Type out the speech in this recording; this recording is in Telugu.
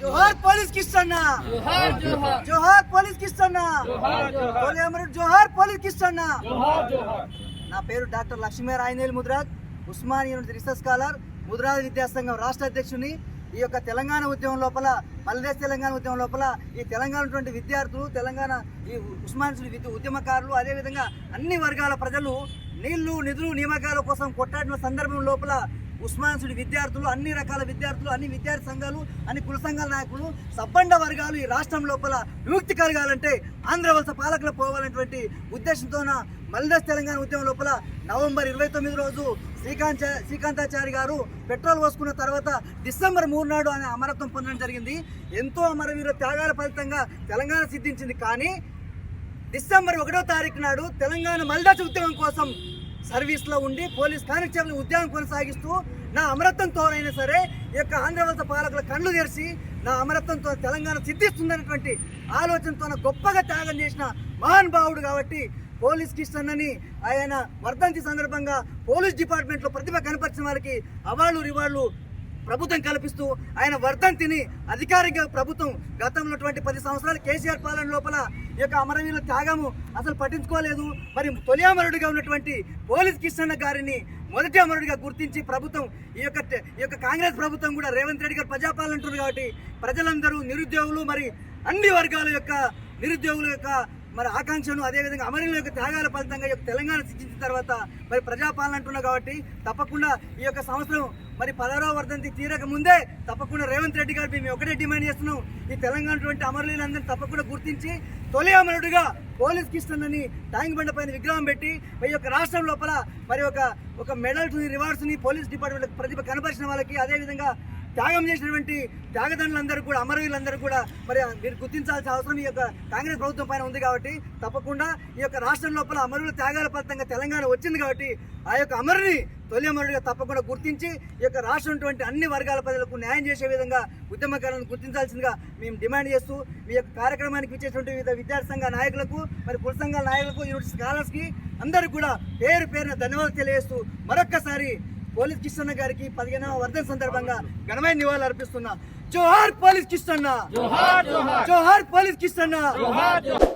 జోహార్ పోలీస్ కిష్టన్న, జోహార్ జోహార్ జోహార్ పోలీస్ కిష్టన్న, జోహార్ జోహార్ తొలి అమరుడు జోహార్ పోలీస్ కిష్టన్న. జోహార్ జోహార్. నా పేరు doctor Lakshmi Rayanel Mudraj, Osmania university research scholar, Mudraj విద్యాసంఘం రాష్ట్ర అధ్యక్షుని. ఈ యొక్క తెలంగాణ ఉద్యమం లోపల, మల్దేశ్ తెలంగాణ ఉద్యమం లోపల ఈ తెలంగాణ విద్యార్థులు, తెలంగాణ ఈ ఉస్మానియా ఉద్యమకారులు, అదేవిధంగా అన్ని వర్గాల ప్రజలు నీళ్లు, నిధులు, నియామకాల కోసం కొట్టాడిన సందర్భం లోపల ఉస్మానియా విద్యార్థులు, అన్ని రకాల విద్యార్థులు, అన్ని విద్యార్థి సంఘాలు, అన్ని కుల సంఘాల నాయకులు, సబ్బండ వర్గాలు ఈ రాష్ట్రం లోపల విముక్తి కలగాలంటే ఆంధ్రవలస పాలకులు పోవాలనేటువంటి ఉద్దేశంతోన మల్దేశ్ తెలంగాణ ఉద్యమం లోపల నవంబర్ 29 రోజు శ్రీకాంతాచారి గారు పెట్రోల్ పోసుకున్న తర్వాత డిసెంబర్ 3 నాడు ఆయన అమరత్వం పొందడం జరిగింది. ఎంతో అమరవీర త్యాగాల ఫలితంగా తెలంగాణ సిద్ధించింది. కానీ డిసెంబర్ 1వ తారీఖు నాడు తెలంగాణ మల్దేశ్ ఉద్యమం కోసం సర్వీస్లో ఉండి పోలీస్ కానిస్టేబుల్ ఉద్యోగం కొనసాగిస్తూ నా అమరత్వంతోనైనా సరే ఈ యొక్క ఆంధ్రవలస పాలకుల కళ్ళు తెరిచి నా అమరత్వంతో తెలంగాణ సిద్ధిస్తుందనేటువంటి ఆలోచనతో గొప్పగా త్యాగం చేసిన మహానుభావుడు కాబట్టి పోలీస్ కిష్టన్నని ఆయన వర్ధంతి సందర్భంగా పోలీస్ డిపార్ట్మెంట్లో ప్రతిభ కనపరిచిన వారికి అవార్డులు, రివార్డులు ప్రభుత్వం కల్పిస్తూ ఆయన వర్ధంతిని అధికారిక ప్రభుత్వం గతంలో 10 సంవత్సరాలు కేసీఆర్ పాలన లోపల ఈ యొక్క అమరవీరుల త్యాగము అసలు పట్టించుకోలేదు. మరి తొలి అమరుడిగా ఉన్నటువంటి పోలీస్ కిష్టన్న గారిని మొదటి అమరుడిగా గుర్తించి ప్రభుత్వం ఈ యొక్క కాంగ్రెస్ ప్రభుత్వం కూడా రేవంత్ రెడ్డి గారు ప్రజాపాలన అంటున్నారు కాబట్టి ప్రజలందరూ నిరుద్యోగులు, మరి అన్ని వర్గాల యొక్క నిరుద్యోగుల యొక్క మరి ఆకాంక్షను, అదేవిధంగా అమరుల యొక్క త్యాగాల ఫలితంగా ఈ యొక్క తెలంగాణ సిద్ధించిన తర్వాత మరి ప్రజాపాలన అంటున్నారు కాబట్టి తప్పకుండా ఈ యొక్క సంవత్సరం మరి 16వ వర్ధంతి తీరక ముందే తప్పకుండా రేవంత్ రెడ్డి గారు మేము ఒకటే డిమాండ్ చేస్తున్నాం, ఈ తెలంగాణ అమరులందరినీ తప్పకుండా గుర్తించి తొలి అమరుడిగా పోలీస్ కిష్టన్నని ట్యాంక్ బండ పైన విగ్రహం పెట్టి ఈ యొక్క రాష్ట్రం లోపల మరి ఒక మెడల్స్ని, రివార్డ్స్ని పోలీస్ డిపార్ట్మెంట్ ప్రతిభ కనపరిచిన వాళ్ళకి, అదేవిధంగా త్యాగం చేసినటువంటి త్యాగదండ్రులందరూ కూడా, అమరవీరులందరూ కూడా మరి మీరు గుర్తించాల్సిన అవసరం ఈ యొక్క కాంగ్రెస్ ప్రభుత్వం పైన ఉంది. కాబట్టి తప్పకుండా ఈ యొక్క రాష్ట్రం లోపల అమరుల త్యాగాల ఫలితంగా తెలంగాణ వచ్చింది కాబట్టి ఆ యొక్క అమరుని తొలి అమరుడిగా తప్పకుండా గుర్తించి ఈ యొక్క రాష్ట్రం అన్ని వర్గాల ప్రజలకు న్యాయం చేసే విధంగా ఉద్యమకారులను గుర్తించాల్సిందిగా మేము డిమాండ్ చేస్తూ మీ యొక్క కార్యక్రమానికి ఇచ్చేటువంటి వివిధ విద్యార్థి సంఘ నాయకులకు, మరి కుల సంఘాల నాయకులకు, యూనివర్సిటీ స్కాలర్స్కి అందరికీ కూడా పేరున ధన్యవాదాలు తెలియజేస్తూ మరొక్కసారి పోలీస్ కిష్టన్న గారికి 15వ వర్ధంతి సందర్భంగా ఘనమైన నివాళులు అర్పిస్తున్నా. జోహార్ పోలీస్ కిష్టన్న, జోహార్ జోహార్, జోహార్ పోలీస్ కిష్టన్న. జోహార్ జోహార్.